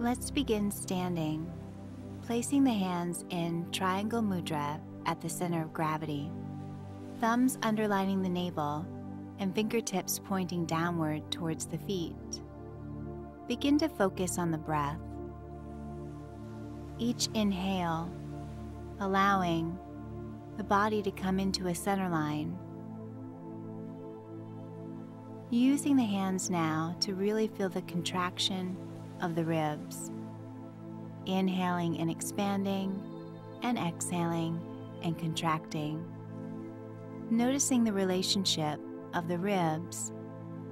Let's begin standing, placing the hands in triangle mudra at the center of gravity, thumbs underlining the navel and fingertips pointing downward towards the feet. Begin to focus on the breath. Each inhale, allowing the body to come into a center line. Using the hands now to really feel the contraction of the ribs. Inhaling and expanding, and exhaling and contracting. Noticing the relationship of the ribs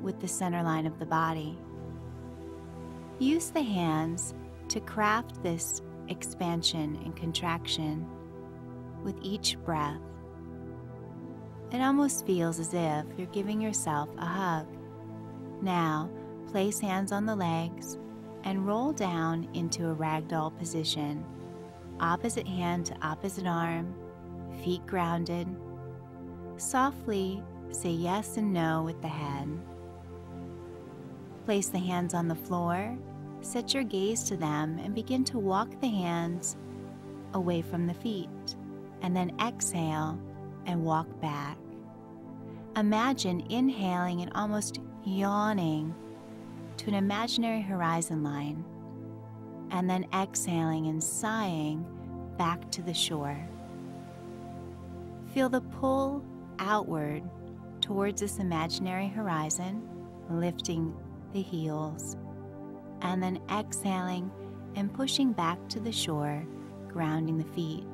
with the center line of the body. Use the hands to craft this expansion and contraction with each breath. It almost feels as if you're giving yourself a hug. Now, place hands on the legs and roll down into a ragdoll position. Opposite hand to opposite arm, feet grounded. Softly say yes and no with the head. Place the hands on the floor, set your gaze to them, and begin to walk the hands away from the feet, and then exhale and walk back. Imagine inhaling and almost yawning to an imaginary horizon line, and then exhaling and sighing back to the shore. Feel the pull outward towards this imaginary horizon, lifting the heels, and then exhaling and pushing back to the shore, grounding the feet.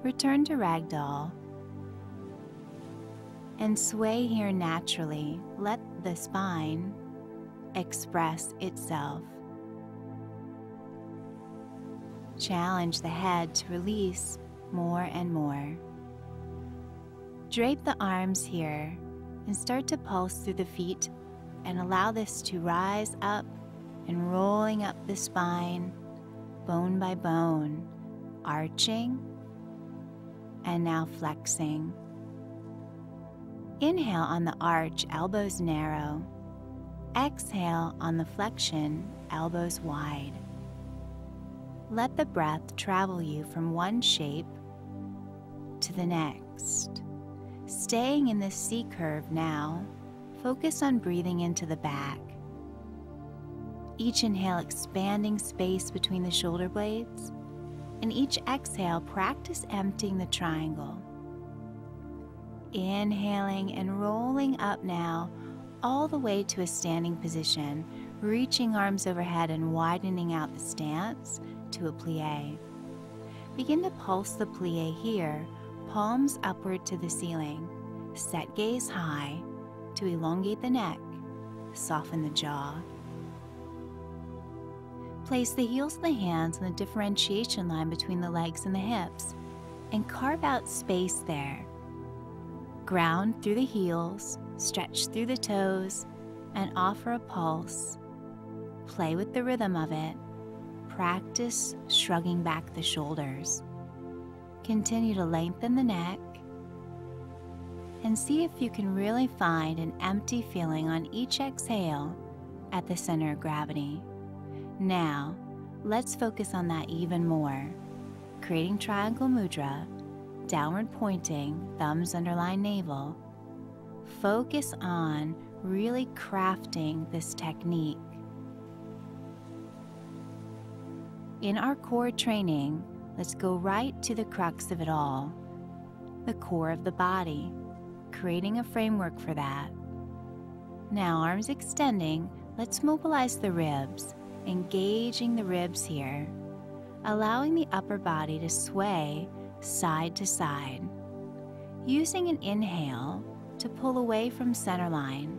Return to ragdoll and sway here naturally. Let the spine express itself. Challenge the head to release more and more. Drape the arms here and start to pulse through the feet and allow this to rise up and rolling up the spine, bone by bone, arching and now flexing. Inhale on the arch, elbows narrow. Exhale on the flexion, elbows wide. Let the breath travel you from one shape to the next. Staying in this C curve now, focus on breathing into the back. Each inhale expanding space between the shoulder blades, and each exhale practice emptying the triangle. Inhaling and rolling up now all the way to a standing position, reaching arms overhead and widening out the stance to a plie. Begin to pulse the plie here, palms upward to the ceiling. Set gaze high to elongate the neck, soften the jaw. Place the heels of the hands on the differentiation line between the legs and the hips and carve out space there. Ground through the heels, stretch through the toes, and offer a pulse. Play with the rhythm of it. Practice shrugging back the shoulders. Continue to lengthen the neck and see if you can really find an empty feeling on each exhale at the center of gravity. Now, let's focus on that even more. Creating triangle mudra, downward pointing, thumbs underline navel. Focus on really crafting this technique. In our core training, let's go right to the crux of it all, the core of the body, creating a framework for that. Now, arms extending, let's mobilize the ribs, engaging the ribs here, allowing the upper body to sway side to side. Using an inhale to pull away from center line,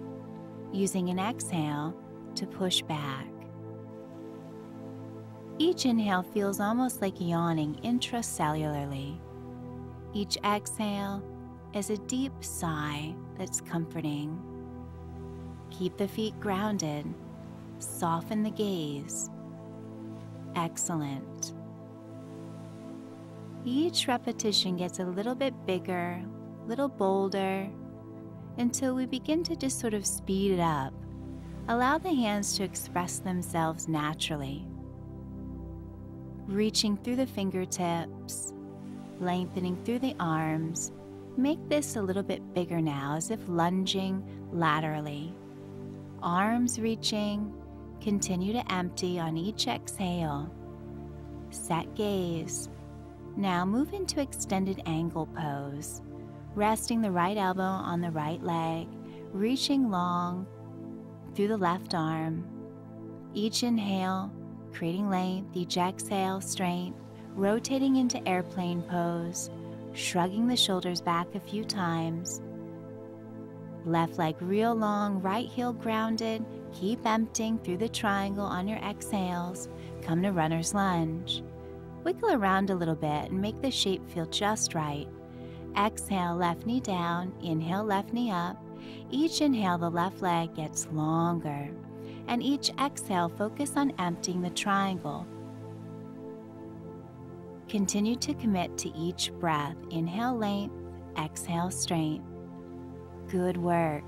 using an exhale to push back. Each inhale feels almost like yawning intracellularly. Each exhale is a deep sigh that's comforting. Keep the feet grounded. Soften the gaze. Excellent. Each repetition gets a little bit bigger, a little bolder, until we begin to just sort of speed it up. Allow the hands to express themselves naturally. reaching through the fingertips, lengthening through the arms. Make this a little bit bigger now, as if lunging laterally. Arms reaching, continue to empty on each exhale. Set gaze. Now move into extended angle pose, resting the right elbow on the right leg, reaching long through the left arm. Each inhale, creating length. Each exhale, strength. Rotating into airplane pose, shrugging the shoulders back a few times. Left leg real long, right heel grounded. Keep emptying through the triangle on your exhales. Come to runner's lunge. Wiggle around a little bit and make the shape feel just right. Exhale, left knee down. Inhale, left knee up. Each inhale, the left leg gets longer. And each exhale, focus on emptying the triangle. Continue to commit to each breath. Inhale, length. Exhale, strength. Good work.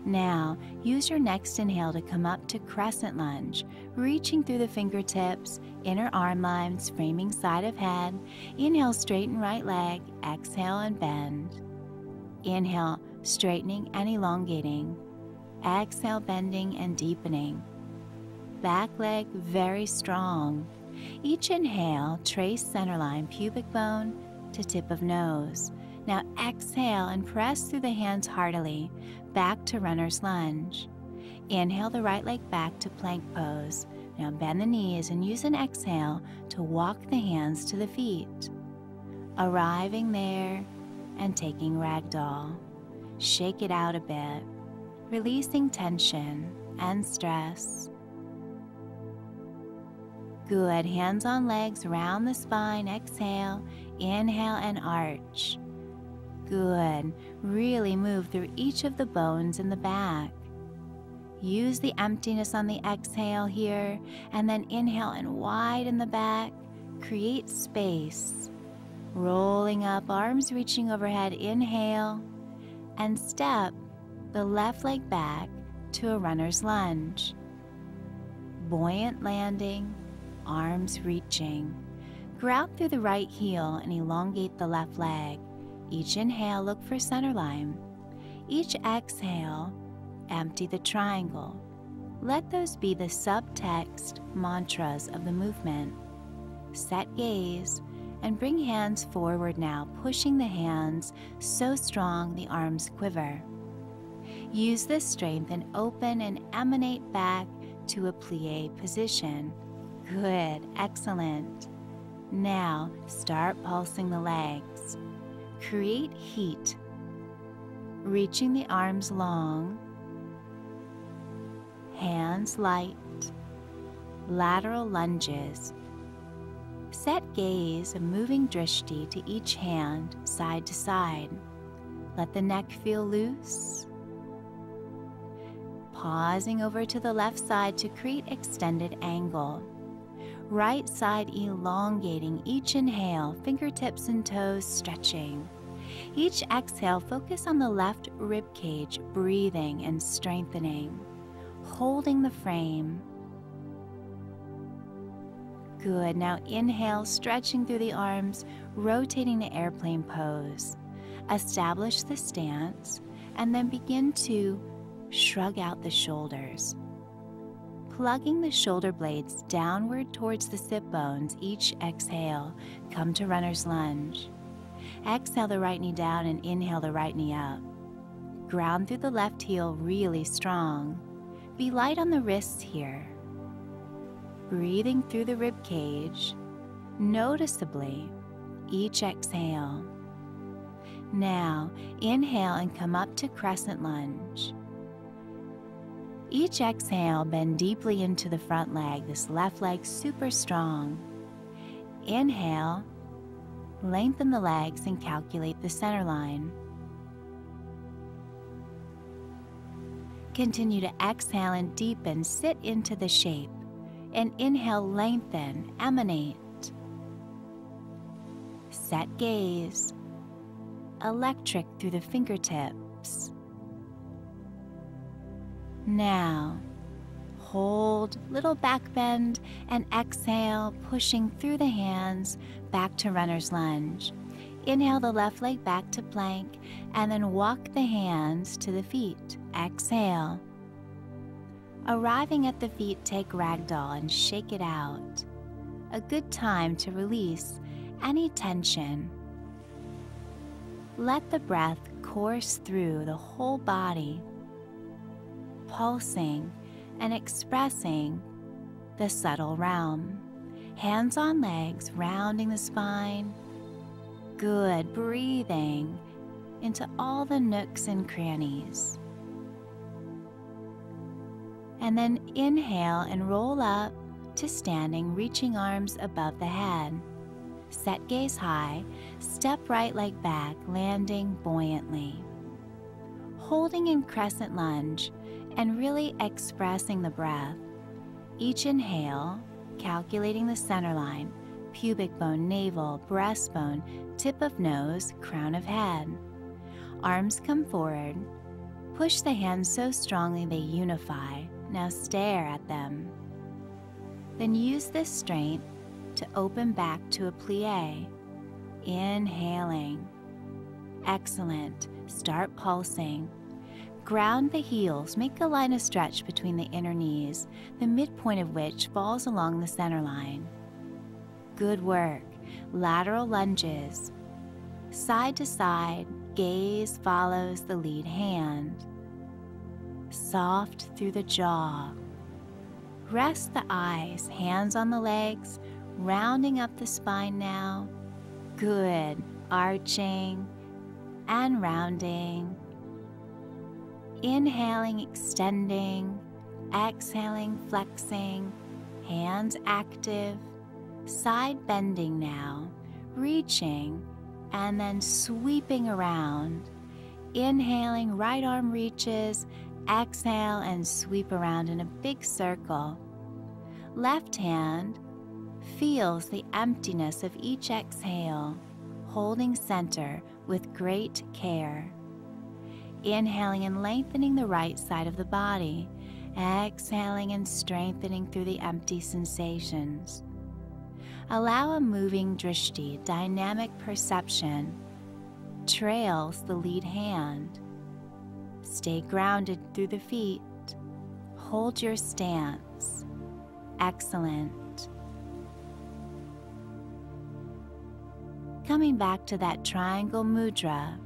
Now, use your next inhale to come up to crescent lunge, reaching through the fingertips, inner arm lines, framing side of head. Inhale, straighten right leg. Exhale and bend. Inhale, straightening and elongating. Exhale, bending and deepening. Back leg very strong. Each inhale, trace centerline, pubic bone to tip of nose. Now exhale and press through the hands heartily, back to runner's lunge. Inhale the right leg back to plank pose. Now bend the knees and use an exhale to walk the hands to the feet. Arriving there and taking ragdoll. Shake it out a bit, releasing tension and stress. Good. Hands on legs, round the spine. Exhale, inhale and arch. Good. Really move through each of the bones in the back. Use the emptiness on the exhale here, and then inhale and widen the back. Create space. Rolling up, arms reaching overhead. Inhale, and step the left leg back to a runner's lunge. Buoyant landing, arms reaching. Ground through the right heel and elongate the left leg. Each inhale, look for center line. Each exhale, empty the triangle. Let those be the subtext mantras of the movement. Set gaze and bring hands forward now, pushing the hands so strong the arms quiver. Use this strength and open and emanate back to a plie position. Good, excellent. Now start pulsing the legs. Create heat, reaching the arms long, hands light, lateral lunges. Set gaze, a moving drishti to each hand, side to side. Let the neck feel loose. Pausing over to the left side to create extended angle. Right side elongating each inhale, fingertips and toes stretching. Each exhale, focus on the left rib cage, breathing and strengthening, holding the frame. Good. Now inhale, stretching through the arms, rotating to airplane pose. Establish the stance and then begin to shrug out the shoulders. Plugging the shoulder blades downward towards the sit bones. Each exhale, come to runner's lunge. Exhale the right knee down and inhale the right knee up. Ground through the left heel really strong. Be light on the wrists here. Breathing through the rib cage, noticeably, each exhale. Now, inhale and come up to crescent lunge. Each exhale, bend deeply into the front leg, this left leg super strong. Inhale, lengthen the legs and calculate the center line. Continue to exhale and deepen, sit into the shape. And inhale, lengthen, emanate. Set gaze, electric through the fingertips. Now, Hold, little back bend, and exhale, pushing through the hands back to runner's lunge. Inhale the left leg back to plank, and then walk the hands to the feet. Exhale. Arriving at the feet, take ragdoll and shake it out. A good time to release any tension. Let the breath course through the whole body, pulsing and expressing the subtle realm. Hands on legs, rounding the spine. Good, breathing into all the nooks and crannies. And then inhale and roll up to standing, reaching arms above the head. Set gaze high, step right leg back, landing buoyantly. Holding in crescent lunge and really expressing the breath. Each inhale, calculating the center line, pubic bone, navel, breastbone, tip of nose, crown of head. Arms come forward. Push the hands so strongly they unify. Now stare at them. Then use this strength to open back to a plie. Inhaling. Excellent. Start pulsing. Ground the heels, make a line of stretch between the inner knees, the midpoint of which falls along the center line. Good work. Lateral lunges. Side to side, gaze follows the lead hand. Soft through the jaw. Rest the eyes, hands on the legs, rounding up the spine now. Good. Arching and rounding. Inhaling, extending, exhaling, flexing, hands active, side bending now, reaching, and then sweeping around. Inhaling, right arm reaches, exhale and sweep around in a big circle. Left hand feels the emptiness of each exhale, holding center with great care. Inhaling and lengthening the right side of the body, exhaling and strengthening through the empty sensations. Allow a moving drishti, dynamic perception, trails the lead hand. Stay grounded through the feet. Hold your stance. Excellent. Coming back to that triangle mudra,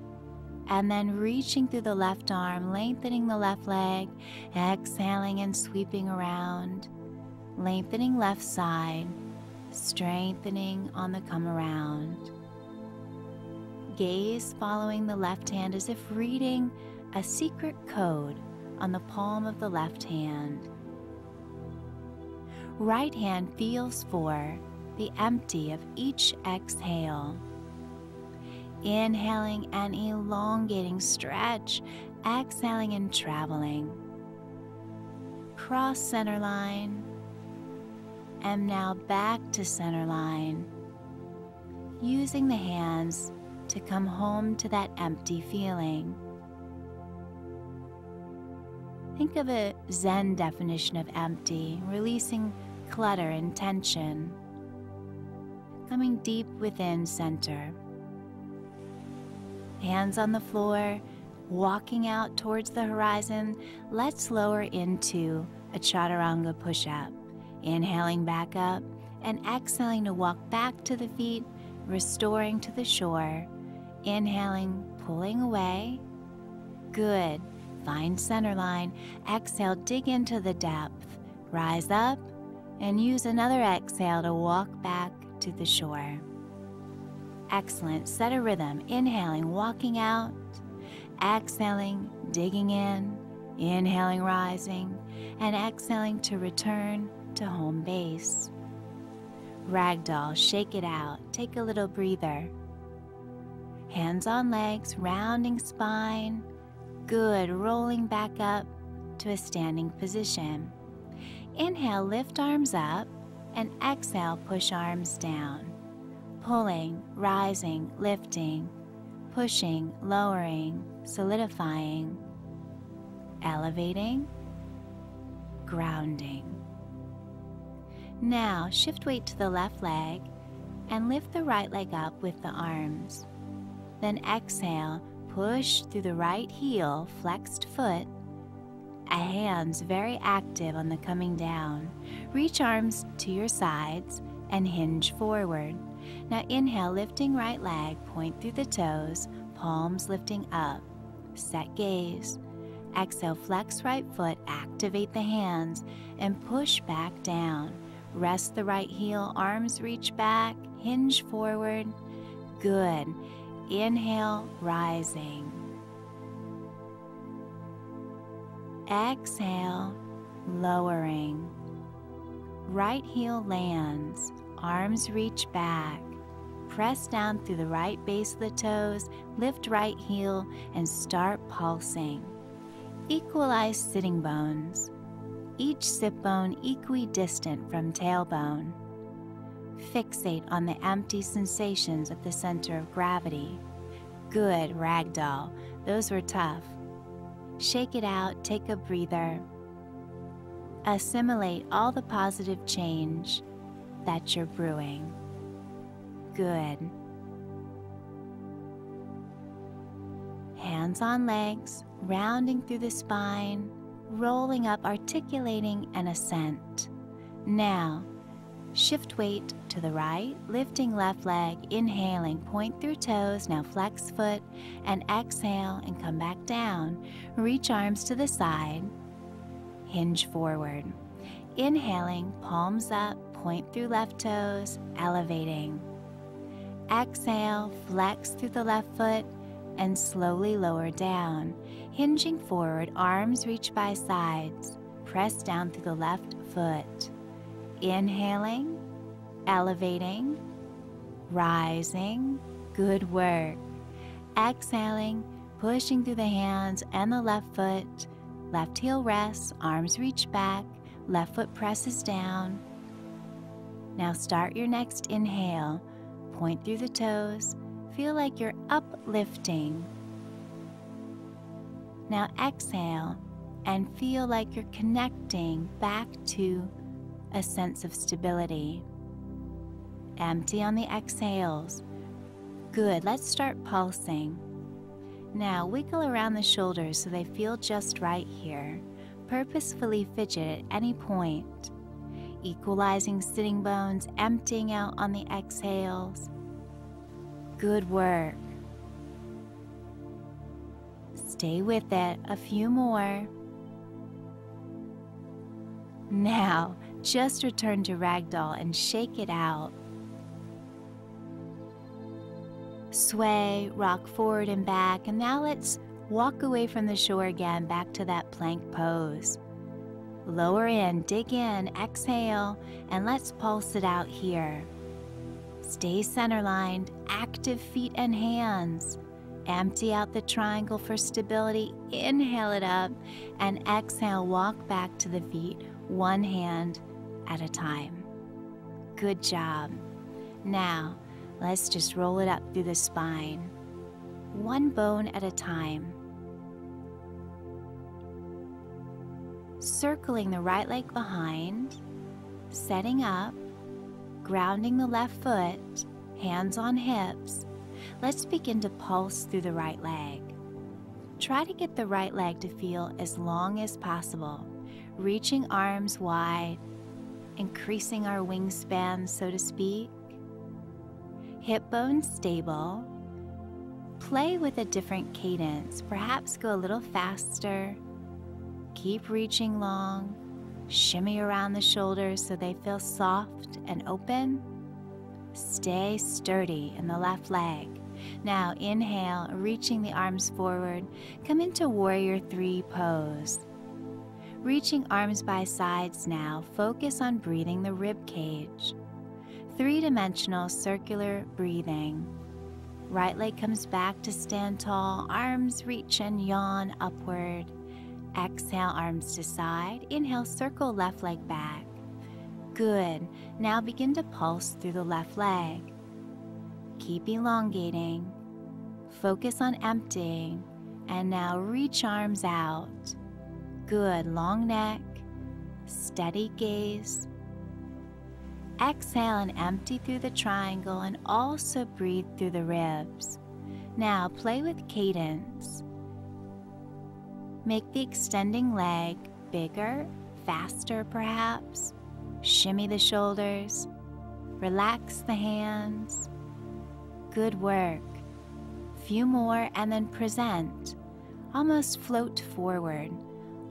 and then reaching through the left arm, lengthening the left leg, exhaling and sweeping around, lengthening left side, strengthening on the come around. Gaze following the left hand as if reading a secret code on the palm of the left hand. Right hand feels for the empty of each exhale. Inhaling and elongating stretch, exhaling and traveling. Cross center line, and now back to center line. Using the hands to come home to that empty feeling. Think of a Zen definition of empty, releasing clutter and tension. Coming deep within center. Hands on the floor, walking out towards the horizon. Let's lower into a chaturanga push-up. Inhaling back up and exhaling to walk back to the feet, restoring to the shore. Inhaling, pulling away. Good. Find center line. Exhale, dig into the depth. Rise up and use another exhale to walk back to the shore. Excellent. Set a rhythm. Inhaling, walking out. Exhaling, digging in. Inhaling, rising. And exhaling to return to home base. Ragdoll, shake it out. Take a little breather. Hands on legs, rounding spine. Good. Rolling back up to a standing position. Inhale, lift arms up. And exhale, push arms down. Pulling, rising, lifting, pushing, lowering, solidifying, elevating, grounding. Now shift weight to the left leg and lift the right leg up with the arms. Then exhale, push through the right heel, flexed foot, hands very active on the coming down. Reach arms to your sides and hinge forward. Now inhale, lifting right leg, point through the toes, palms lifting up. Set gaze. Exhale, flex right foot, activate the hands, and push back down. Rest the right heel, arms reach back, hinge forward. Good. Inhale, rising. Exhale, lowering. Right heel lands, arms reach back. Press down through the right base of the toes, lift right heel, and start pulsing. Equalize sitting bones. Each sit bone equidistant from tailbone. Fixate on the empty sensations at the center of gravity. Good, ragdoll. Those were tough. Shake it out, take a breather. Assimilate all the positive change that you're brewing. Good. Hands on legs, rounding through the spine, rolling up, articulating an ascent. Now, shift weight to the right, lifting left leg, inhaling, point through toes, now flex foot, and exhale and come back down. Reach arms to the side, hinge forward. Inhaling, palms up, point through left toes, elevating. Exhale, flex through the left foot, and slowly lower down. Hinging forward, arms reach by sides. Press down through the left foot. Inhaling, elevating, rising. Good work. Exhaling, pushing through the hands and the left foot. Left heel rests, arms reach back, left foot presses down. Now start your next inhale. Point through the toes. Feel like you're uplifting. Now exhale and feel like you're connecting back to a sense of stability. Empty on the exhales. Good, let's start pulsing. Now wiggle around the shoulders so they feel just right here. Purposefully fidget at any point. Equalizing sitting bones, emptying out on the exhales. Good work. Stay with it, a few more. Now, just return to ragdoll and shake it out. Sway, rock forward and back, and now let's walk away from the shore again, back to that plank pose. Lower in, dig in, exhale, and let's pulse it out here. Stay center-lined, active feet and hands. Empty out the triangle for stability, inhale it up, and exhale, walk back to the feet, one hand at a time. Good job. Now, let's just roll it up through the spine, one bone at a time. Circling the right leg behind, setting up, grounding the left foot, hands on hips. Let's begin to pulse through the right leg. Try to get the right leg to feel as long as possible, reaching arms wide, increasing our wingspan, so to speak. Hip bones stable. Play with a different cadence, perhaps go a little faster. Keep reaching long. Shimmy around the shoulders so they feel soft and open. Stay sturdy in the left leg. Now inhale, reaching the arms forward. Come into Warrior 3 pose. Reaching arms by sides now, focus on breathing the rib cage. Three-dimensional circular breathing. Right leg comes back to stand tall, arms reach and yawn upward. Exhale, arms to side. Inhale, circle left leg back. Good. Now begin to pulse through the left leg. Keep elongating. Focus on emptying. And now reach arms out. Good. Long neck. steady gaze. Exhale and empty through the triangle and also breathe through the ribs. Now play with cadence. Make the extending leg bigger, faster perhaps. Shimmy the shoulders. Relax the hands. Good work. Few more and then present. Almost float forward.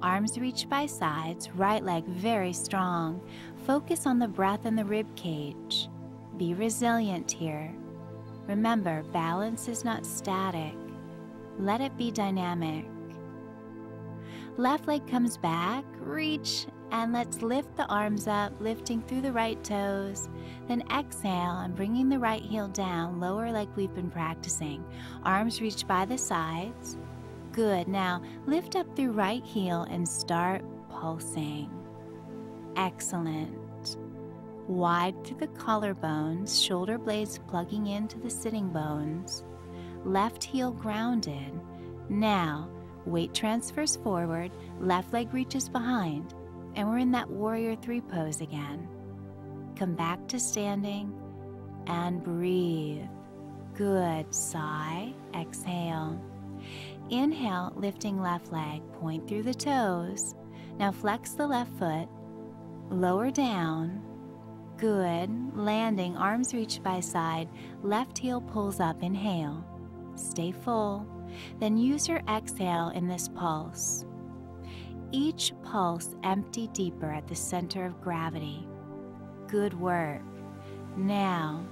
Arms reach by sides, right leg very strong. Focus on the breath and the rib cage. Be resilient here. Remember, balance is not static. Let it be dynamic. Left leg comes back, reach, and let's lift the arms up, lifting through the right toes. Then exhale and bringing the right heel down, lower like we've been practicing. Arms reach by the sides. Good. Now lift up through right heel and start pulsing. Excellent. Wide through the collarbones, shoulder blades plugging into the sitting bones. Left heel grounded. Now, weight transfers forward, left leg reaches behind, and we're in that warrior 3 pose again. Come back to standing and breathe. Good. Sigh, exhale. Inhale, lifting left leg, point through the toes. Now flex the left foot, lower down. Good. Landing, arms reach by side, left heel pulls up, inhale. Stay full. Then use your exhale in this pulse. Each pulse empty deeper at the center of gravity. Good work. Now,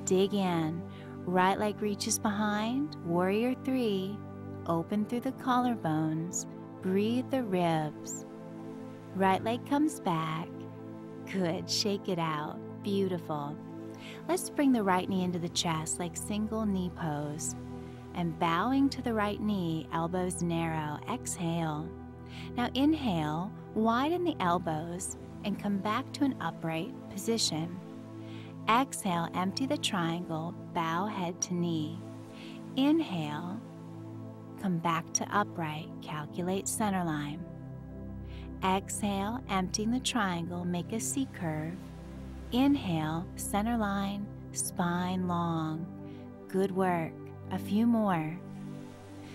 dig in. Right leg reaches behind, warrior 3. Open through the collarbones. Breathe the ribs. Right leg comes back. Good. Shake it out. Beautiful. Let's bring the right knee into the chest like single knee pose. And bowing to the right knee, elbows narrow. Exhale. Now inhale, widen the elbows and come back to an upright position. Exhale, empty the triangle, bow head to knee. Inhale, come back to upright, calculate center line. Exhale, emptying the triangle, make a C curve. Inhale, center line, spine long. Good work. A few more.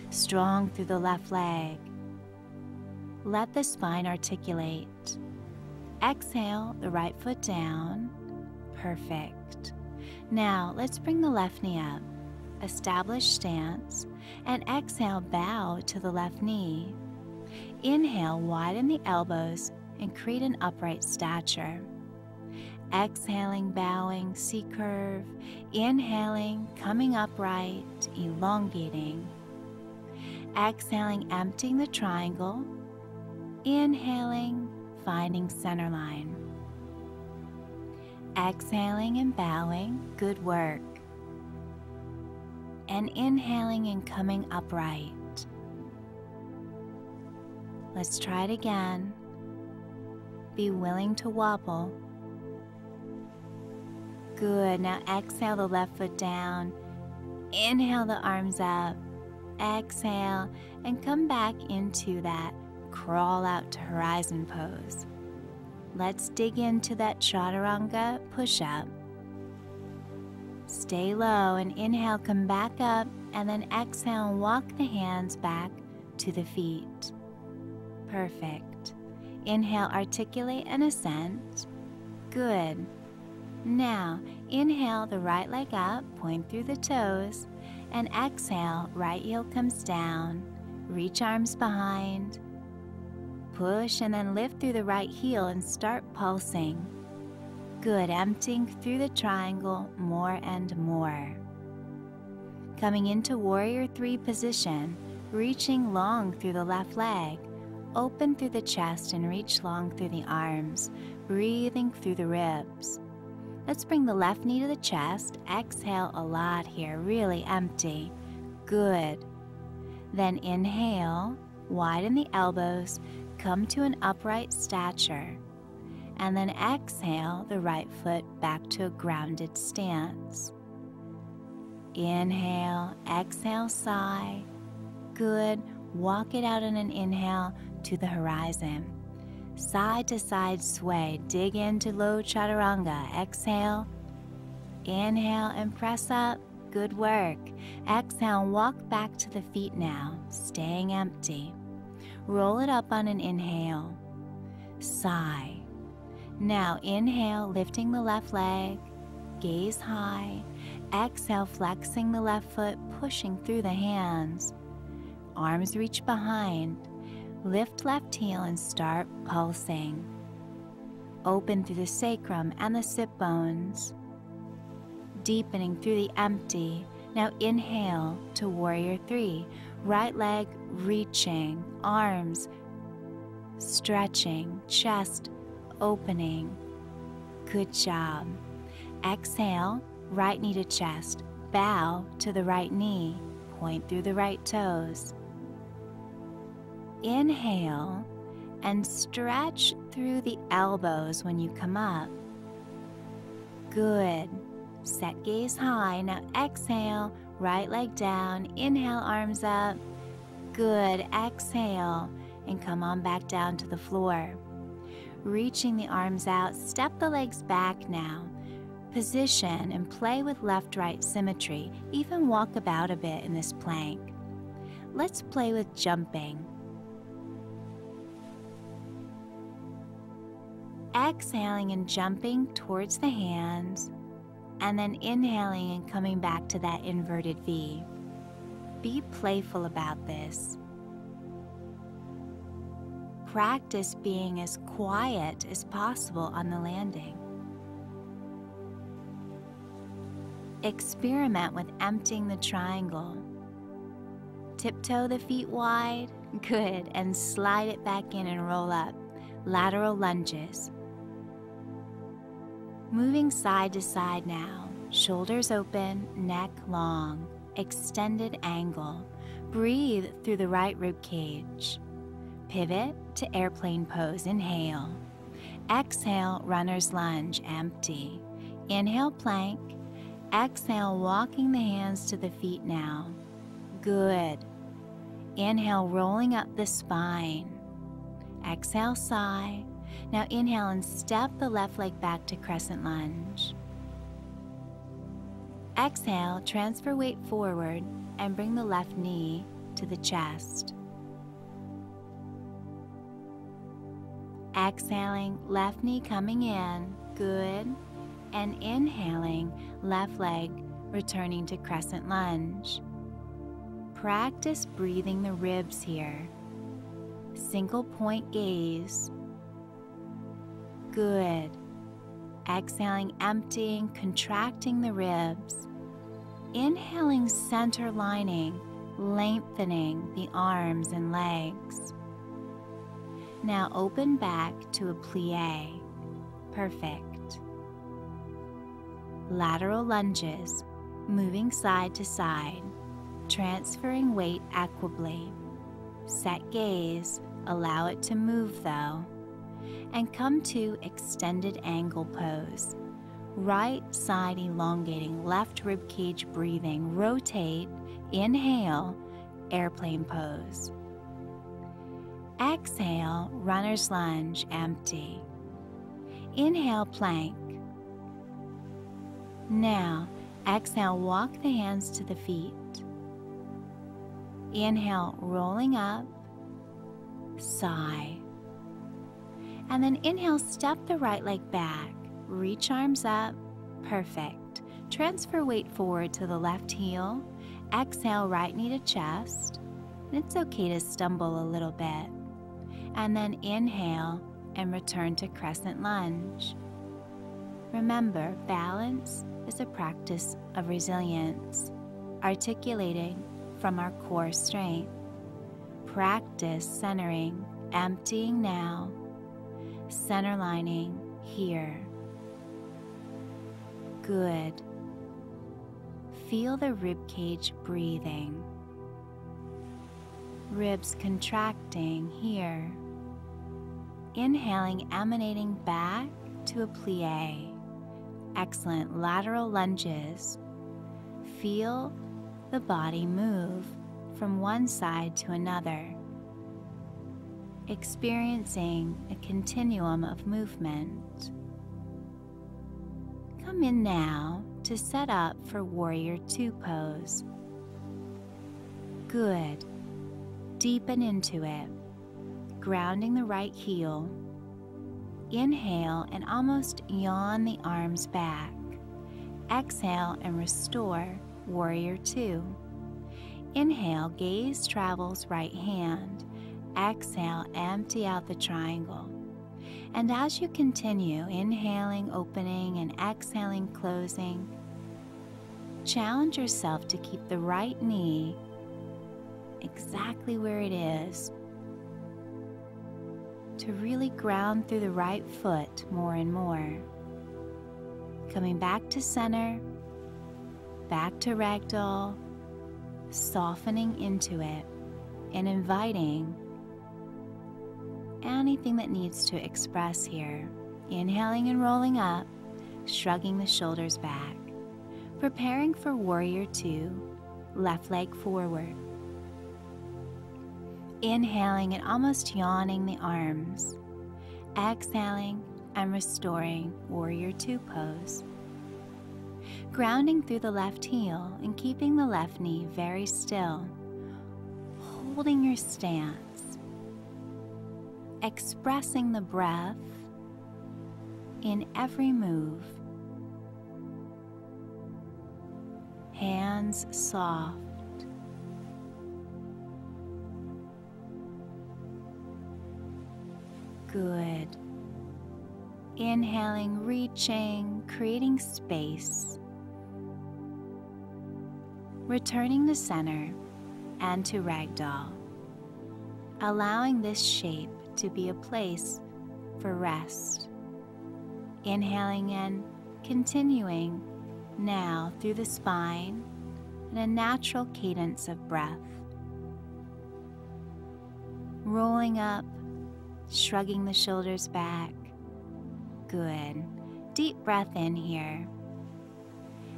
Strong through the left leg. Let the spine articulate. Exhale, the right foot down. Perfect. Now, let's bring the left knee up. Establish stance. And exhale, bow to the left knee. Inhale, widen the elbows and create an upright stature. Exhaling, bowing, C curve. Inhaling, coming upright, elongating. Exhaling, emptying the triangle. Inhaling, finding center line. Exhaling and bowing, good work. And inhaling and coming upright. Let's try it again. Be willing to wobble. Good. Now exhale the left foot down. Inhale the arms up. Exhale and come back into that crawl out to horizon pose. Let's dig into that chaturanga push-up. Stay low and inhale, come back up, and then exhale and walk the hands back to the feet. Perfect. Inhale, articulate and ascend. Good. Now, inhale the right leg up, point through the toes, and exhale, right heel comes down, reach arms behind, push and then lift through the right heel and start pulsing. Good, emptying through the triangle more and more. Coming into warrior 3 position, reaching long through the left leg, open through the chest and reach long through the arms, breathing through the ribs. Let's bring the left knee to the chest. Exhale a lot here, really empty. Good. Then inhale, widen the elbows, come to an upright stature. And then exhale the right foot back to a grounded stance. Inhale, exhale, sigh. Good. Walk it out in an inhale to the horizon. Side to side sway. Dig into low chaturanga. Exhale. Inhale and press up. Good work. Exhale, walk back to the feet now, staying empty. Roll it up on an inhale. Sigh. Now inhale, lifting the left leg. Gaze high. Exhale, flexing the left foot, pushing through the hands. Arms reach behind. Lift left heel and start pulsing. Open through the sacrum and the sit bones. Deepening through the empty. Now inhale to warrior three. Right leg reaching, arms stretching, chest opening. Good job. Exhale, right knee to chest. Bow to the right knee. Point through the right toes. Inhale and stretch through the elbows when you come up. Good. Set gaze high. Now exhale, right leg down. Inhale, arms up. Good. Exhale and come on back down to the floor. Reaching the arms out, step the legs back now. Position and play with left-right symmetry. Even walk about a bit in this plank. Let's play with jumping. Exhaling and jumping towards the hands, and then inhaling and coming back to that inverted V. Be playful about this. Practice being as quiet as possible on the landing. Experiment with emptying the triangle. Tiptoe the feet wide. Good. And slide it back in and roll up. Lateral lunges. Moving side to side now. Shoulders open, neck long. Extended angle. Breathe through the right rib cage. Pivot to airplane pose. Inhale. Exhale, runner's lunge, empty. Inhale, plank. Exhale, walking the hands to the feet now. Good. Inhale, rolling up the spine. Exhale, sigh. Now inhale and step the left leg back to crescent lunge. Exhale, transfer weight forward and bring the left knee to the chest. Exhaling, left knee coming in. Good. And inhaling, left leg returning to crescent lunge. Practice breathing the ribs here. Single point gaze. Good. Exhaling, emptying, contracting the ribs. Inhaling, center lining, lengthening the arms and legs. Now open back to a plie. Perfect. Lateral lunges, moving side to side, transferring weight equably. Set gaze, allow it to move though, and come to extended angle pose. Right side elongating, left rib cage breathing. Rotate, inhale, airplane pose. Exhale, runner's lunge, empty. Inhale, plank. Now, exhale, walk the hands to the feet. Inhale, rolling up, sigh. And then inhale, step the right leg back, reach arms up, perfect. Transfer weight forward to the left heel. Exhale, right knee to chest. And it's okay to stumble a little bit. And then inhale and return to crescent lunge. Remember, balance is a practice of resilience, articulating from our core strength. Practice centering, emptying now, center lining here. Good. Feel the rib cage breathing. Ribs contracting here. Inhaling, emanating back to a plie. Excellent. Lateral lunges. Feel the body move from one side to another. experiencing a continuum of movement. Come in now to set up for Warrior Two pose. Good. Deepen into it, grounding the right heel. Inhale and almost yawn the arms back. Exhale and restore Warrior Two. Inhale, gaze travels right hand. Exhale, empty out the triangle. And as you continue, inhaling, opening, and exhaling, closing, challenge yourself to keep the right knee exactly where it is, to really ground through the right foot more and more. Coming back to center, back to ragdoll, softening into it and inviting anything that needs to express here. Inhaling and rolling up, shrugging the shoulders back. Preparing for Warrior Two, left leg forward. Inhaling and almost yawning the arms. Exhaling and restoring Warrior Two pose. Grounding through the left heel and keeping the left knee very still. Holding your stance. Expressing the breath in every move. Hands soft. Good. Inhaling, reaching, creating space. Returning to center and to ragdoll. Allowing this shape to be a place for rest. Inhaling and continuing now through the spine in a natural cadence of breath. Rolling up, shrugging the shoulders back. Good. Deep breath in here.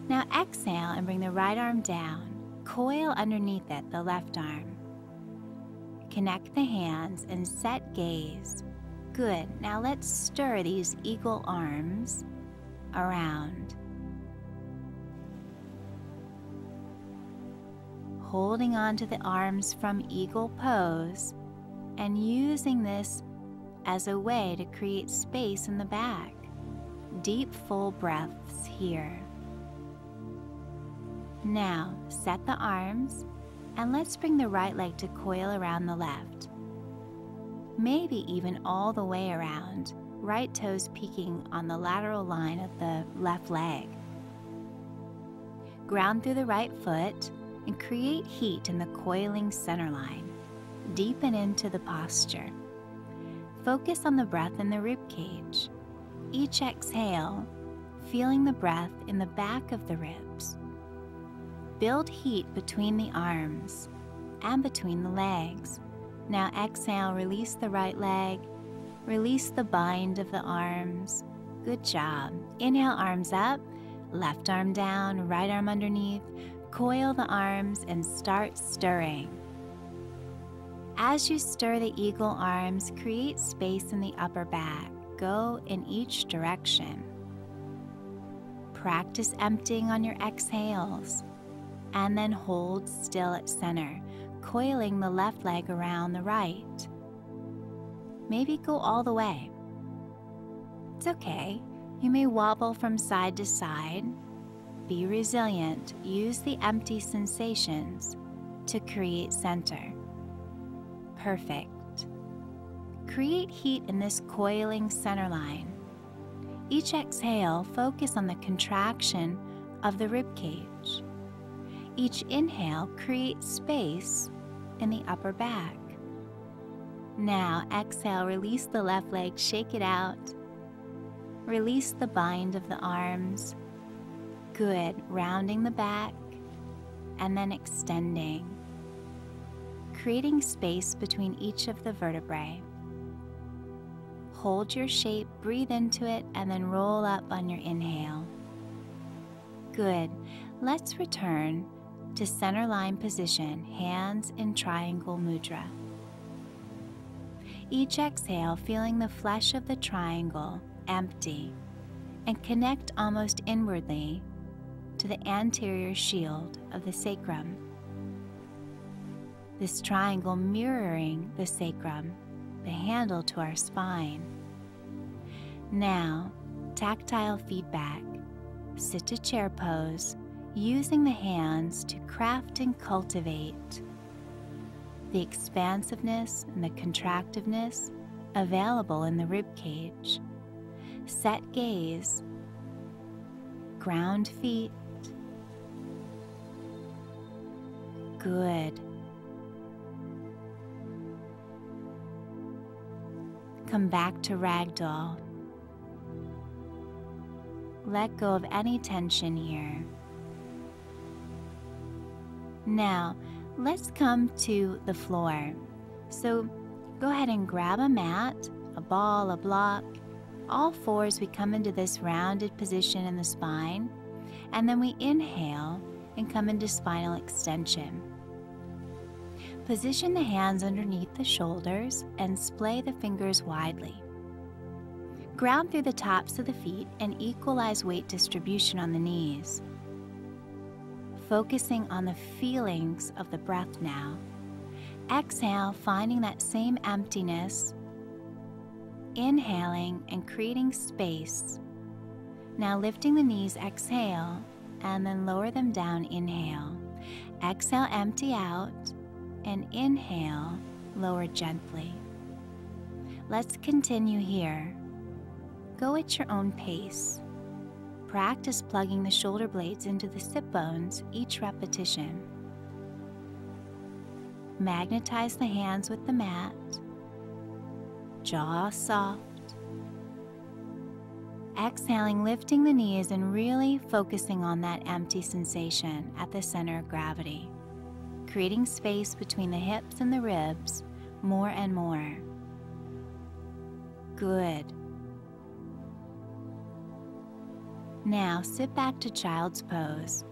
Now exhale and bring the right arm down. Coil underneath it, the left arm. Connect the hands and set gaze. Good. Now let's stir these eagle arms around. Holding on to the arms from eagle pose and using this as a way to create space in the back. Deep, full breaths here. Now, set the arms and let's bring the right leg to coil around the left. Maybe even all the way around, right toes peeking on the lateral line of the left leg. Ground through the right foot and create heat in the coiling center line. Deepen into the posture. Focus on the breath in the rib cage. Each exhale, feeling the breath in the back of the ribs. Build heat between the arms and between the legs. Now exhale, release the right leg, release the bind of the arms. Good job. Inhale, arms up, left arm down, right arm underneath. Coil the arms and start stirring. As you stir the eagle arms, create space in the upper back. Go in each direction. Practice emptying on your exhales, and then hold still at center, coiling the left leg around the right. Maybe go all the way. It's okay. You may wobble from side to side. Be resilient. Use the empty sensations to create center. Perfect. Create heat in this coiling center line. Each exhale, focus on the contraction of the rib cage. Each inhale, create space in the upper back. Now, exhale, release the left leg, shake it out. Release the bind of the arms. Good. Rounding the back and then extending. Creating space between each of the vertebrae. Hold your shape, breathe into it, and then roll up on your inhale. Good. Let's return to center line position, hands in triangle mudra. Each exhale, feeling the flesh of the triangle empty and connect almost inwardly to the anterior shield of the sacrum. This triangle mirroring the sacrum, the handle to our spine. Now, tactile feedback. Sit to chair pose, using the hands to craft and cultivate the expansiveness and the contractiveness available in the rib cage. Set gaze, ground feet. Good. Come back to ragdoll. Let go of any tension here. Now, let's come to the floor. So go ahead and grab a mat, a ball, a block. All fours, we come into this rounded position in the spine, and then we inhale and come into spinal extension. Position the hands underneath the shoulders and splay the fingers widely. Ground through the tops of the feet and equalize weight distribution on the knees. Focusing on the feelings of the breath now. Exhale, finding that same emptiness. Inhaling and creating space. Now lifting the knees, exhale, and then lower them down, inhale. Exhale, empty out, and inhale, lower gently. Let's continue here. Go at your own pace. Practice plugging the shoulder blades into the sit bones each repetition. Magnetize the hands with the mat. Jaw soft. Exhaling, lifting the knees and really focusing on that empty sensation at the center of gravity. Creating space between the hips and the ribs more and more. Good. Now sit back to child's pose.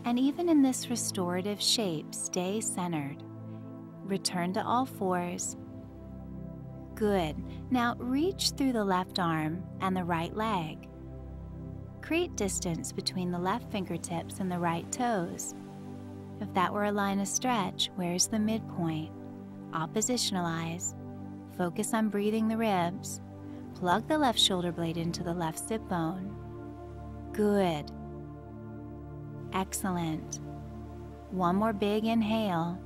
And even in this restorative shape, stay centered. Return to all fours. Good. Now reach through the left arm and the right leg. Create distance between the left fingertips and the right toes. If that were a line of stretch, where's the midpoint? Oppositionalize. Focus on breathing the ribs. Plug the left shoulder blade into the left sit bone. Good. Excellent. One more big inhale.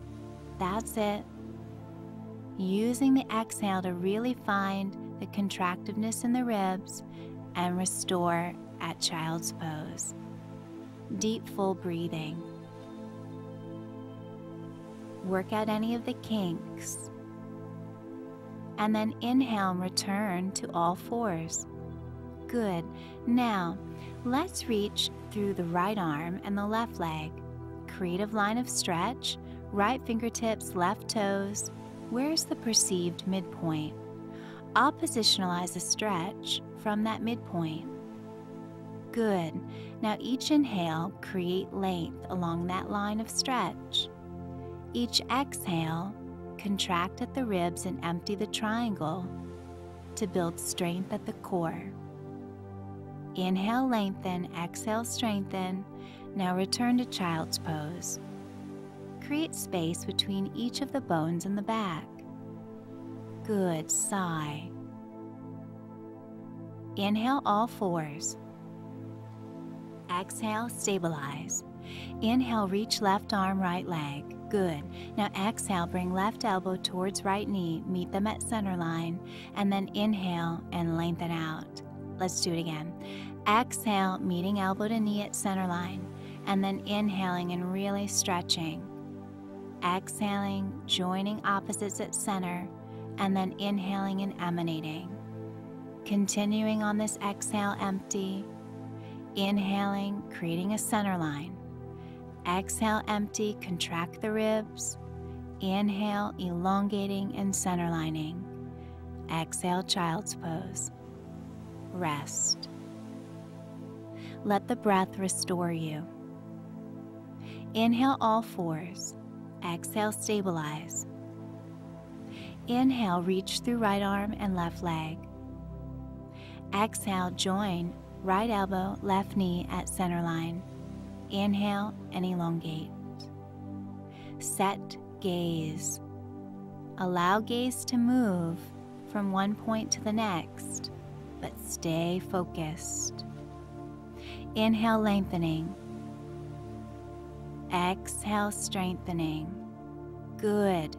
That's it. Using the exhale to really find the contractiveness in the ribs and restore at child's pose. Deep, full breathing. Work out any of the kinks. And then inhale and return to all fours. Good. Now, let's reach through the right arm and the left leg. Creative line of stretch, right fingertips, left toes. Where's the perceived midpoint? Oppositionalize a stretch from that midpoint. Good. Now each inhale, create length along that line of stretch. Each exhale, contract at the ribs and empty the triangle to build strength at the core. Inhale, lengthen, exhale, strengthen. Now return to child's pose. Create space between each of the bones in the back. Good, sigh. Inhale, all fours. Exhale, stabilize. Inhale, reach left arm, right leg. Good. Now exhale, bring left elbow towards right knee, meet them at center line, and then inhale and lengthen out. Let's do it again. Exhale, meeting elbow to knee at center line, and then inhaling and really stretching. Exhaling, joining opposites at center, and then inhaling and emanating. Continuing on this exhale, empty. Inhaling, creating a center line. Exhale, empty, contract the ribs. Inhale, elongating and centerlining. Exhale, child's pose. Rest. Let the breath restore you. Inhale, all fours. Exhale, stabilize. Inhale, reach through right arm and left leg. Exhale, join right elbow, left knee at center line. Inhale and elongate. Set gaze. Allow gaze to move from one point to the next, but stay focused. Inhale, lengthening. Exhale, strengthening. Good.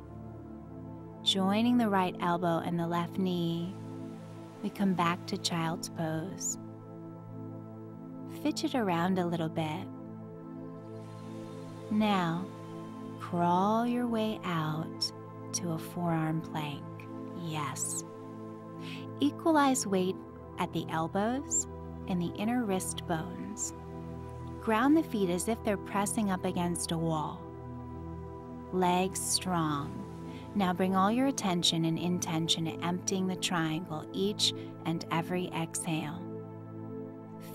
Joining the right elbow and the left knee, we come back to child's pose. Fidget around a little bit. Now, crawl your way out to a forearm plank. Yes. Equalize weight at the elbows and the inner wrist bones. Ground the feet as if they're pressing up against a wall. Legs strong. Now bring all your attention and intention to emptying the triangle each and every exhale.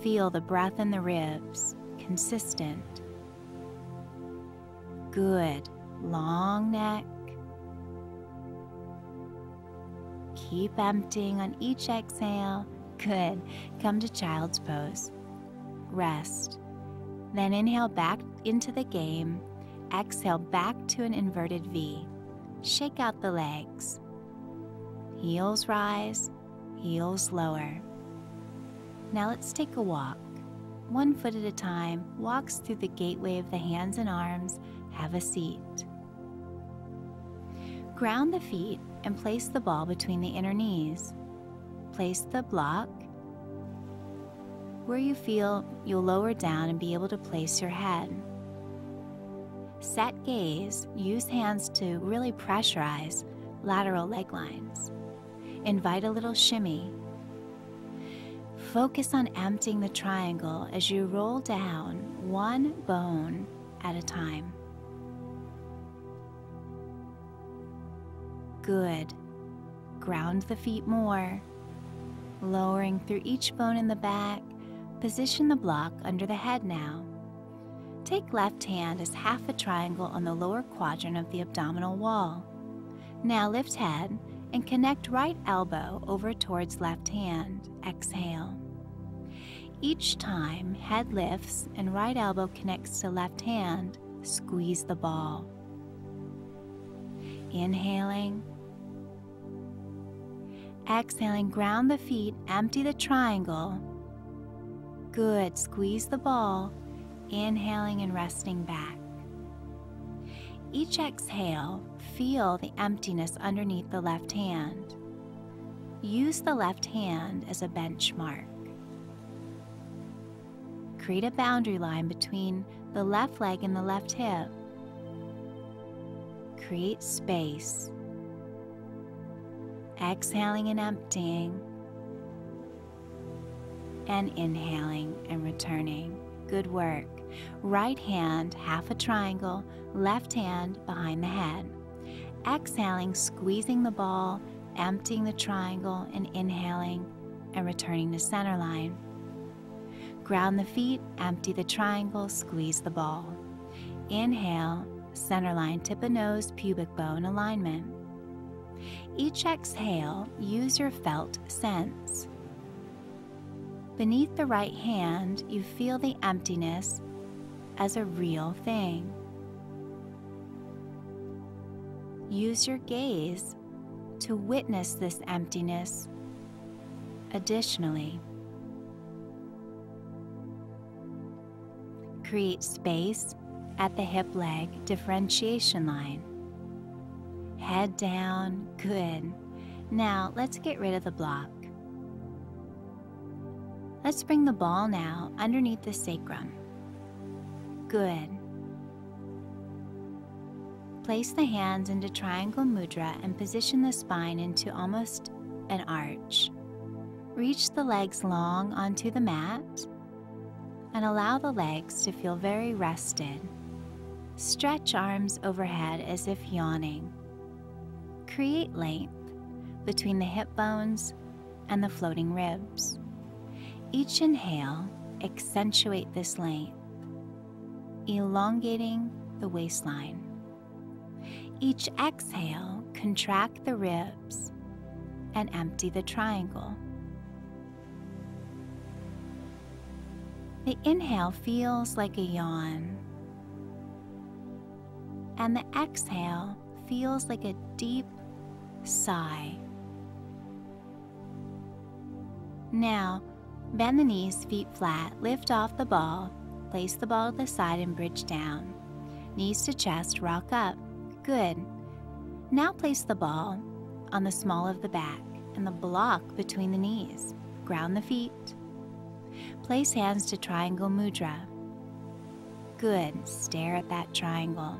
Feel the breath in the ribs, consistent. Good. Long neck. Keep emptying on each exhale. Good. Come to child's pose. Rest. Then inhale back into the game. Exhale back to an inverted V. Shake out the legs. Heels rise, heels lower. Now let's take a walk. 1 foot at a time, walks through the gateway of the hands and arms. Have a seat. Ground the feet and place the ball between the inner knees. Place the block where you feel you'll lower down and be able to place your head. Set gaze, use hands to really pressurize lateral leg lines. Invite a little shimmy. Focus on emptying the triangle as you roll down one bone at a time. Good. Ground the feet more. Lowering through each bone in the back, position the block under the head now. Take left hand as half a triangle on the lower quadrant of the abdominal wall. Now lift head and connect right elbow over towards left hand. Exhale. Each time head lifts and right elbow connects to left hand, squeeze the ball. Inhaling. Exhaling, ground the feet, empty the triangle. Good, squeeze the ball. Inhaling and resting back. Each exhale, feel the emptiness underneath the left hand. Use the left hand as a benchmark. Create a boundary line between the left leg and the left hip. Create space. Exhaling and emptying. And inhaling and returning. Good work. Right hand, half a triangle, left hand behind the head. Exhaling, squeezing the ball, emptying the triangle, and inhaling and returning to center line. Ground the feet, empty the triangle, squeeze the ball. Inhale, center line, tip of nose, pubic bone alignment. Each exhale, use your felt sense. Beneath the right hand, you feel the emptiness as a real thing. Use your gaze to witness this emptiness additionally. Create space at the hip leg differentiation line. Head down, good. Now let's get rid of the block. Let's bring the ball now underneath the sacrum. Good. Place the hands into triangle mudra and position the spine into almost an arch. Reach the legs long onto the mat and allow the legs to feel very rested. Stretch arms overhead as if yawning. Create length between the hip bones and the floating ribs. Each inhale, accentuate this length, elongating the waistline. Each exhale, contract the ribs and empty the triangle. The inhale feels like a yawn, and the exhale feels like a deep sigh. Now, bend the knees, feet flat, lift off the ball, place the ball to the side and bridge down. Knees to chest, rock up. Good. Now place the ball on the small of the back and the block between the knees. Ground the feet. Place hands to triangle mudra. Good. Stare at that triangle.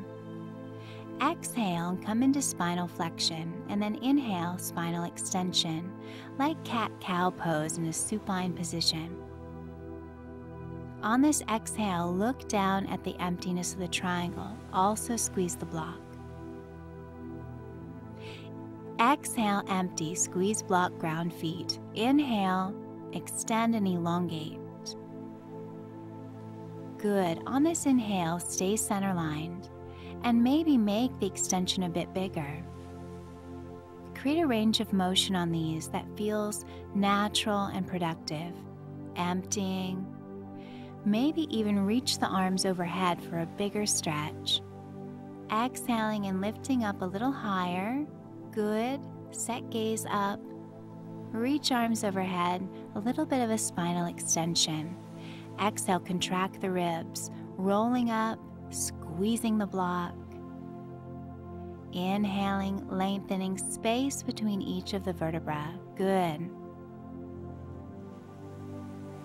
Exhale and come into spinal flexion, and then inhale, spinal extension, like cat-cow pose in a supine position. On this exhale, look down at the emptiness of the triangle. Also squeeze the block. Exhale, empty, squeeze block, ground feet. Inhale, extend and elongate. Good. On this inhale, stay center-lined and maybe make the extension a bit bigger. Create a range of motion on these that feels natural and productive. Emptying. Maybe even reach the arms overhead for a bigger stretch. Exhaling and lifting up a little higher. Good. Set gaze up. Reach arms overhead, a little bit of a spinal extension. Exhale, contract the ribs, rolling up, squeezing the block. Inhaling, lengthening space between each of the vertebrae. Good.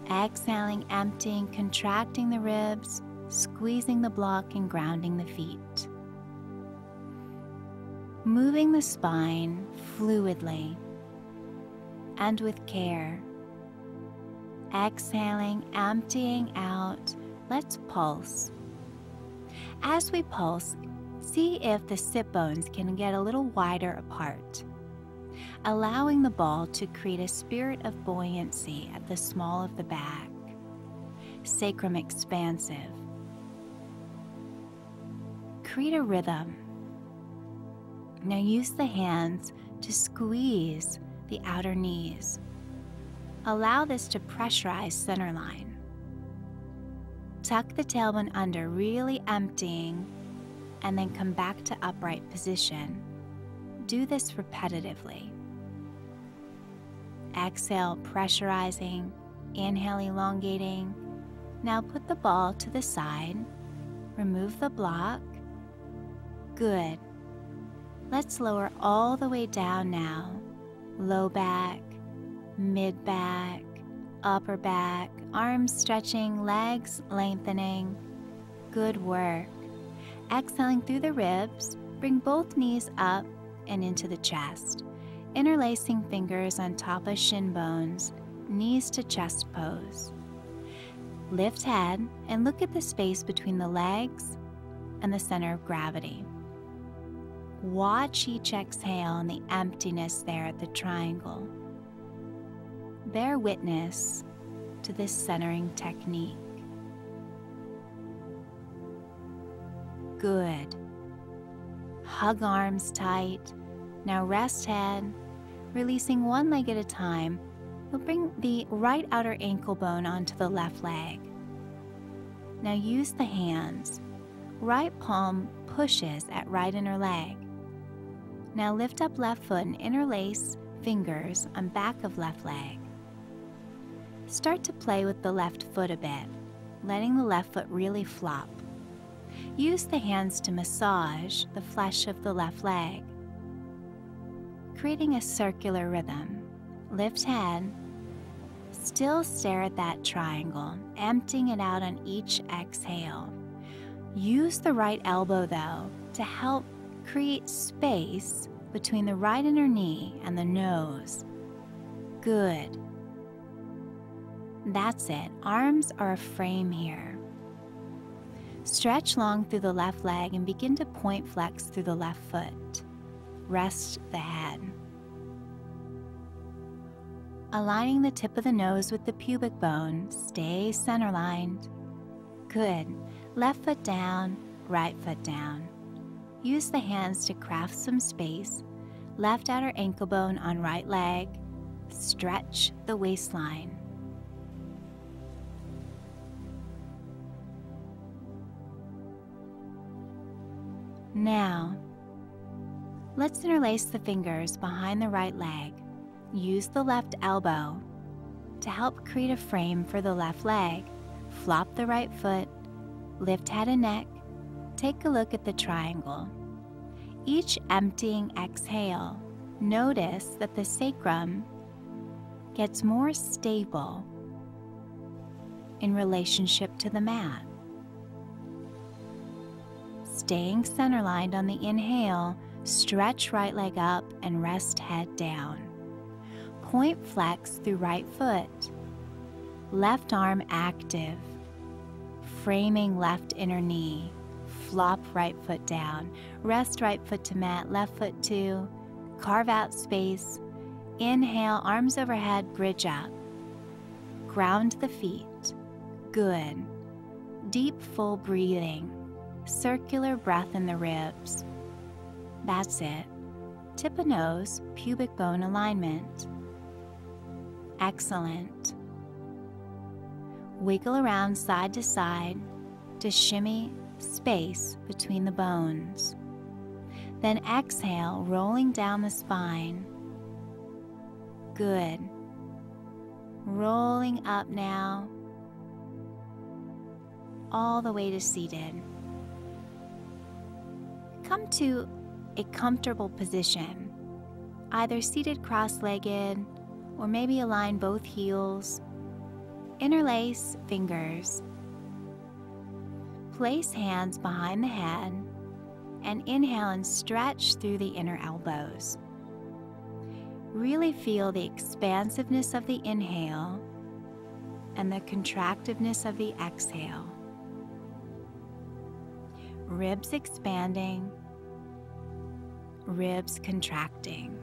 Exhaling, emptying, contracting the ribs, squeezing the block and grounding the feet. Moving the spine fluidly and with care. Exhaling, emptying out. Let's pulse. As we pulse, see if the sit bones can get a little wider apart, allowing the ball to create a spirit of buoyancy at the small of the back. Sacrum expansive. Create a rhythm. Now use the hands to squeeze the outer knees. Allow this to pressurize center line. Tuck the tailbone under, really emptying, and then come back to upright position. Do this repetitively. Exhale, pressurizing. Inhale, elongating. Now put the ball to the side. Remove the block. Good. Let's lower all the way down now. Low back, mid back, upper back, arms stretching, legs lengthening. Good work. Exhaling through the ribs, bring both knees up and into the chest. Interlacing fingers on top of shin bones, knees to chest pose. Lift head and look at the space between the legs and the center of gravity. Watch each exhale and the emptiness there at the triangle. Bear witness to this centering technique. Good. Hug arms tight. Now rest head. Releasing one leg at a time, you'll bring the right outer ankle bone onto the left leg. Now use the hands. Right palm pushes at right inner leg. Now lift up left foot and interlace fingers on back of left leg. Start to play with the left foot a bit, letting the left foot really flop. Use the hands to massage the flesh of the left leg, creating a circular rhythm. Lift head. Still stare at that triangle, emptying it out on each exhale. Use the right elbow, though, to help create space between the right inner knee and the nose. Good. That's it. Arms are a frame here. Stretch long through the left leg and begin to point flex through the left foot. Rest the head. Aligning the tip of the nose with the pubic bone, stay center-lined. Good. Left foot down, right foot down. Use the hands to craft some space. Left outer ankle bone on right leg. Stretch the waistline. Now, let's interlace the fingers behind the right leg. Use the left elbow to help create a frame for the left leg. Flop the right foot, lift head and neck. Take a look at the triangle. Each emptying exhale, notice that the sacrum gets more stable in relationship to the mat. Staying center-lined on the inhale, stretch right leg up and rest head down. Point flex through right foot. Left arm active. Framing left inner knee. Flop right foot down. Rest right foot to mat, left foot to. Carve out space. Inhale, arms overhead, bridge up. Ground the feet. Good. Deep, full breathing. Circular breath in the ribs. That's it. Tip of nose, pubic bone alignment. Excellent. Wiggle around side to shimmy space between the bones. Then exhale, rolling down the spine. Good. Rolling up now, all the way to seated. Come to a comfortable position, either seated cross-legged or maybe align both heels. Interlace fingers. Place hands behind the head and inhale and stretch through the inner elbows. Really feel the expansiveness of the inhale and the contractiveness of the exhale. Ribs expanding, ribs contracting.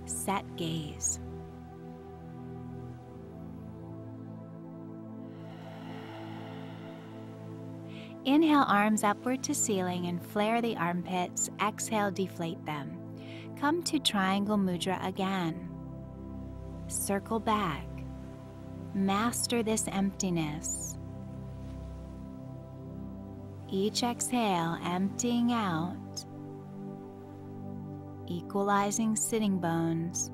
Set gaze. Inhale, arms upward to ceiling and flare the armpits. Exhale, deflate them. Come to triangle mudra again. Circle back. Master this emptiness. Each exhale, emptying out. Equalizing sitting bones.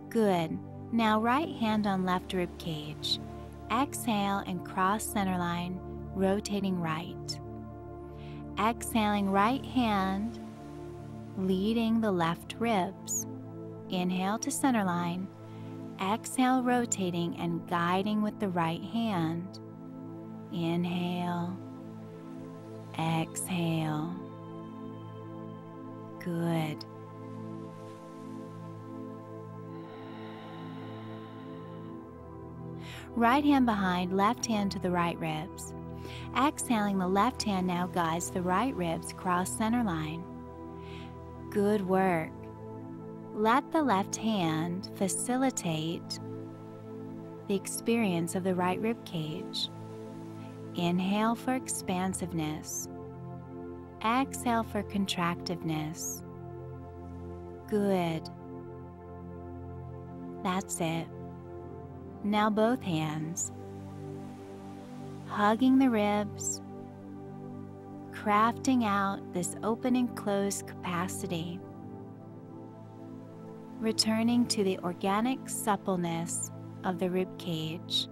Good. Now right hand on left rib cage. Exhale and cross center line, rotating right. Exhaling, right hand leading the left ribs. Inhale to center line. Exhale, rotating and guiding with the right hand. Inhale. Exhale. Good. Right hand behind, left hand to the right ribs. Exhaling, the left hand now guides the right ribs cross center line. Good work. Let the left hand facilitate the experience of the right rib cage. Inhale for expansiveness. Exhale for contractiveness. Good. That's it. Now both hands. Hugging the ribs, crafting out this open and closed capacity, returning to the organic suppleness of the rib cage.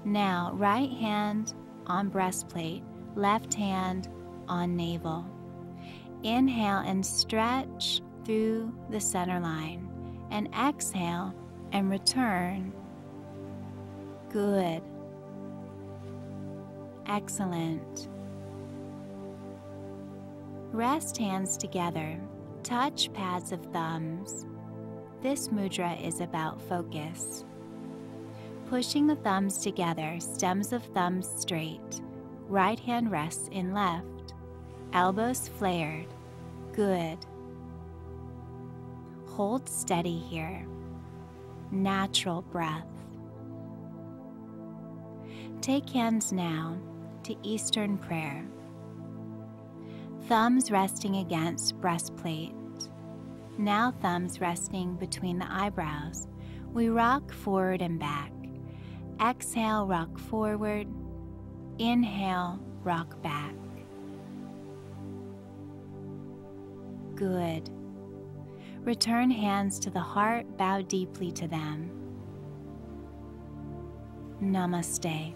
Now, right hand on breastplate, left hand on navel. Inhale and stretch through the center line, and exhale and return. Good. Excellent. Rest hands together. Touch pads of thumbs. This mudra is about focus. Pushing the thumbs together, stems of thumbs straight. Right hand rests in left. Elbows flared. Good. Hold steady here. Natural breath. Take hands now to Eastern prayer. Thumbs resting against breastplate. Now thumbs resting between the eyebrows. We rock forward and back. Exhale, rock forward. Inhale, rock back. Good. Return hands to the heart, bow deeply to them. Namaste.